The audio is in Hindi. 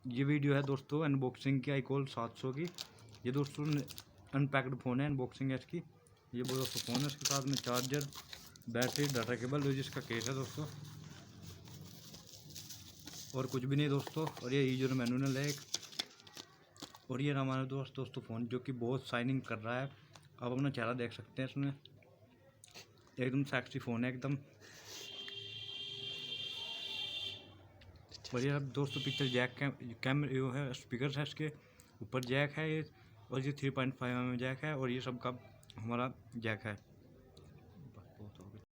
ये वीडियो है दोस्तों अनबॉक्सिंग की iQOO 700 की। ये दोस्तों अनपैक्ड फ़ोन है, अनबॉक्सिंग है इसकी। ये वो दोस्तों फ़ोन है, इसके साथ में चार्जर, बैटरी, डाटा केबल, जो जिसका केस है दोस्तों, और कुछ भी नहीं दोस्तों। और ये यूजर मैनुअल है एक। और ये हमारा दोस्तों फ़ोन जो कि बहुत शाइनिंग कर रहा है। आप अपना चेहरा देख सकते हैं इसमें, एकदम सेक्सी फ़ोन है एकदम। और ये दोस्तों पिक्चर जैक कैमरे वो है, स्पीकर है इसके ऊपर, जैक है ये, और ये 3.5 mm जैक है, और ये सब का हमारा जैक है।